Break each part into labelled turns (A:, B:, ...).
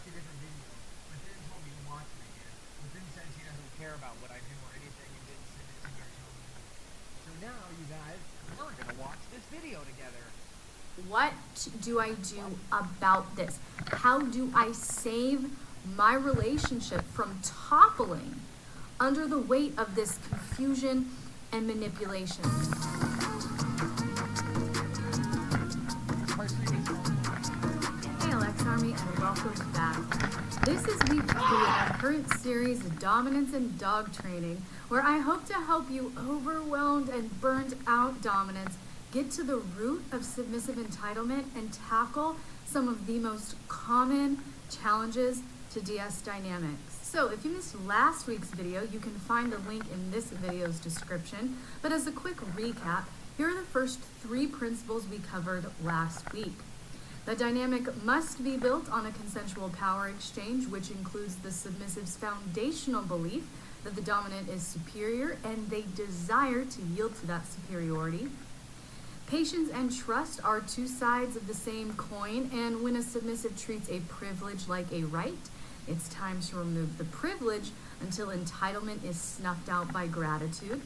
A: watch a different video, but then told me to watch it again, but then says he doesn't care about what I do or anything and didn't send it to me or tell me. So now, you guys, we're gonna watch this video together.
B: What do I do about this? How do I save my relationship from toppling under the weight of this confusion and manipulation? Hey Alex Army, and welcome back. This is week 3 of our current series, Dominance and Dog Training, where I hope to help you overwhelmed and burned out dominants get to the root of submissive entitlement and tackle some of the most common challenges to DS dynamics. So if you missed last week's video, you can find a link in this video's description. But as a quick recap, here are the first 3 principles we covered last week. The dynamic must be built on a consensual power exchange, which includes the submissive's foundational belief that the dominant is superior and they desire to yield to that superiority. Patience and trust are 2 sides of the same coin, and when a submissive treats a privilege like a right, it's time to remove the privilege until entitlement is snuffed out by gratitude.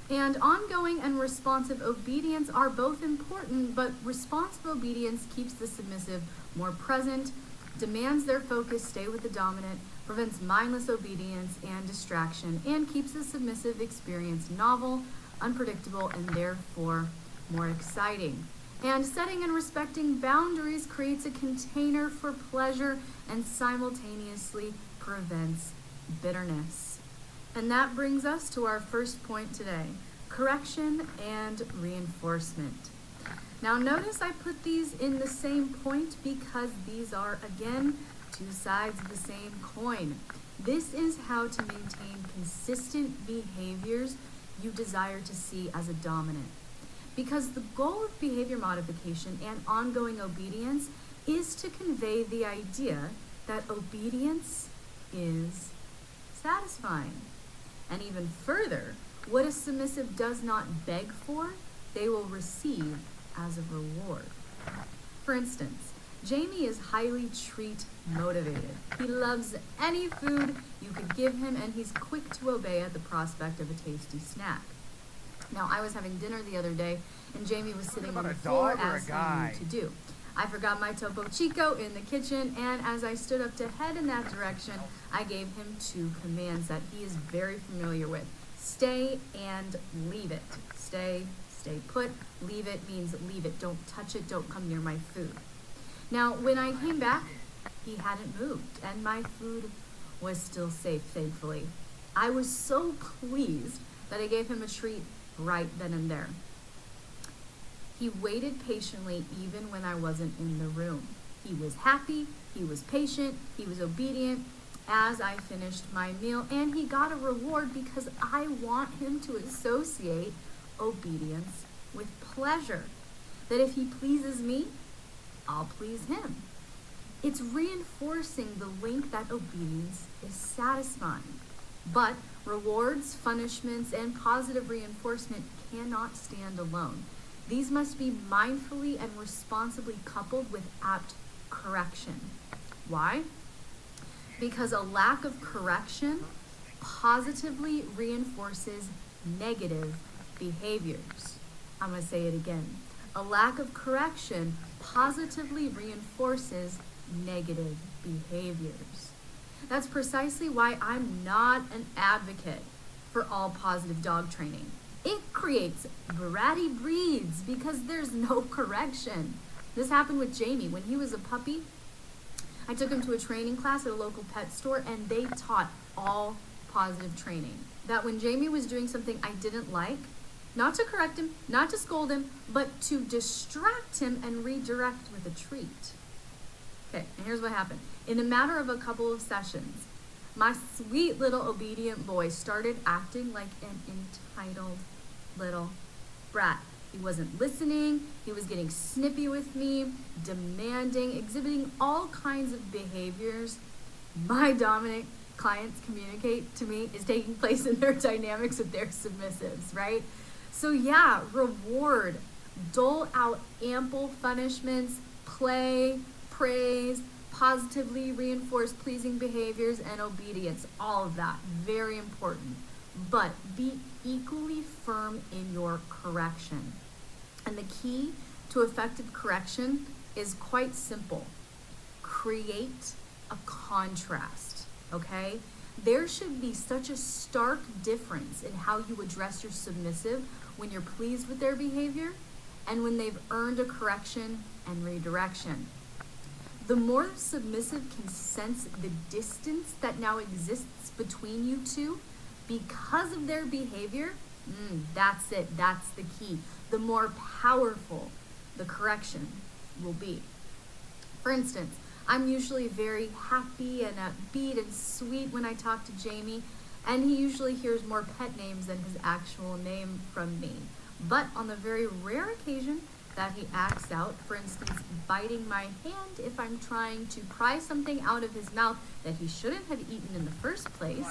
B: And ongoing and responsive obedience are both important, but responsive obedience keeps the submissive more present, demands their focus stay with the dominant, prevents mindless obedience and distraction, and keeps the submissive experience novel, unpredictable, and therefore more exciting. And setting and respecting boundaries creates a container for pleasure and simultaneously prevents bitterness. And that brings us to our first point today, correction and reinforcement. Now notice I put these in the same point because these are, again, 2 sides of the same coin. This is how to maintain consistent behaviors you desire to see as a dominant. Because the goal of behavior modification and ongoing obedience is to convey the idea that obedience is satisfying. And even further, what a submissive does not beg for, they will receive as a reward. For instance, Jamie is highly treat motivated. He loves any food you could give him, and he's quick to obey at the prospect of a tasty snack. Now, I was having dinner the other day, and Jamie was sitting on the floor as I knew to do. I forgot my Topo Chico in the kitchen, and as I stood up to head in that direction, I gave him 2 commands that he is very familiar with. Stay and leave it. Stay put. Leave it means leave it. Don't touch it. Don't come near my food. Now, when I came back, he hadn't moved, and my food was still safe, thankfully. I was so pleased that I gave him a treat right then and there. He waited patiently even when I wasn't in the room. He was happy, he was patient, he was obedient as I finished my meal, and he got a reward because I want him to associate obedience with pleasure. That if he pleases me, I'll please him. It's reinforcing the link that obedience is satisfying. But rewards, punishments, and positive reinforcement cannot stand alone. These must be mindfully and responsibly coupled with apt correction. Why? Because a lack of correction positively reinforces negative behaviors. I'm going to say it again. A lack of correction positively reinforces negative behaviors. That's precisely why I'm not an advocate for all positive dog training. It creates bratty breeds because there's no correction. This happened with Jamie. When he was a puppy, I took him to a training class at a local pet store, and they taught all positive training. That when Jamie was doing something I didn't like, not to correct him, not to scold him, but to distract him and redirect with a treat. Okay, and here's what happened. In a matter of a couple of sessions, my sweet little obedient boy started acting like an entitled little brat. He wasn't listening, he was getting snippy with me, demanding, exhibiting all kinds of behaviors my dominant clients communicate to me is taking place in their dynamics with their submissives, right? So yeah, reward, dole out ample punishments, play, praise, positively reinforce pleasing behaviors and obedience. All of that, very important. But be equally firm in your correction. And the key to effective correction is quite simple. Create a contrast, okay? There should be such a stark difference in how you address your submissive when you're pleased with their behavior and when they've earned a correction and redirection. The more the submissive can sense the distance that now exists between you two because of their behavior, that's it, that's the key. The more powerful the correction will be. For instance, I'm usually very happy and upbeat and sweet when I talk to Jamie, and he usually hears more pet names than his actual name from me. But on the very rare occasion that he acts out, for instance, biting my hand if I'm trying to pry something out of his mouth that he shouldn't have eaten in the first place,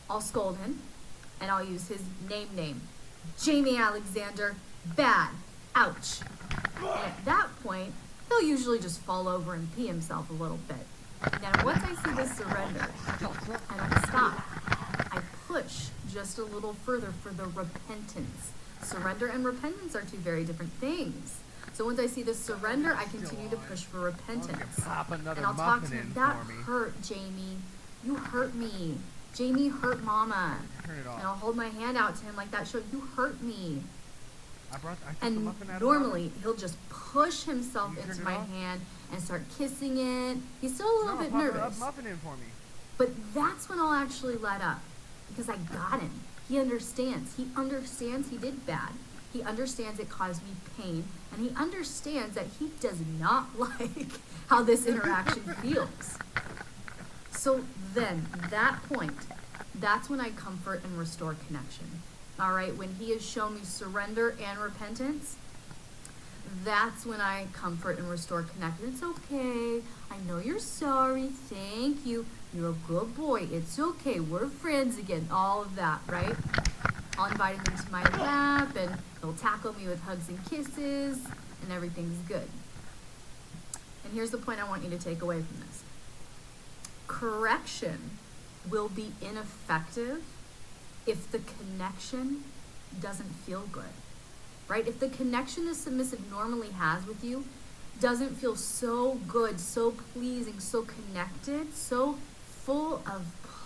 B: I'll scold him, and I'll use his name. Jamie Alexander, bad, ouch. And at that point, he'll usually just fall over and pee himself a little bit. Now, once I see this surrender, I don't stop. I push just a little further for the repentance. Surrender and repentance are two very different things. So once I see the surrender, I continue to push for repentance. And I'll talk to him. That hurt, Jamie. You hurt me. Jamie hurt Mama. And I'll hold my hand out to him like that, showing you hurt me. And normally he'll just push himself into my hand and start kissing it. He's still a little bit nervous. But that's when I'll actually let up, because I got him. He understands. He understands he did bad. He understands it caused me pain, and he understands that he does not like how this interaction feels. So then, that point, that's when I comfort and restore connection. All right, when he has shown me surrender and repentance, that's when I comfort and restore connection. It's okay. I know you're sorry. Thank you. You're a good boy. It's okay. We're friends again. All of that, right? I'll invite him into my lap, and he'll tackle me with hugs and kisses, and everything's good. And here's the point I want you to take away from this. Correction will be ineffective if the connection doesn't feel good, right? If the connection the submissive normally has with you doesn't feel so good, so pleasing, so connected, so full of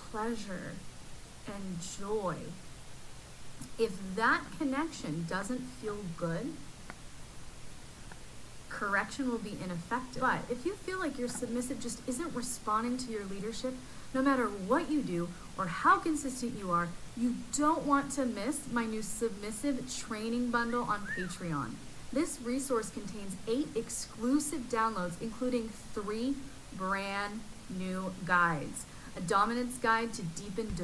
B: pleasure and joy, if that connection doesn't feel good, correction will be ineffective. But if you feel like your submissive just isn't responding to your leadership, no matter what you do or how consistent you are, you don't want to miss my new submissive training bundle on Patreon. This resource contains 8 exclusive downloads, including 3 brand new guides. A dominance guide to deepen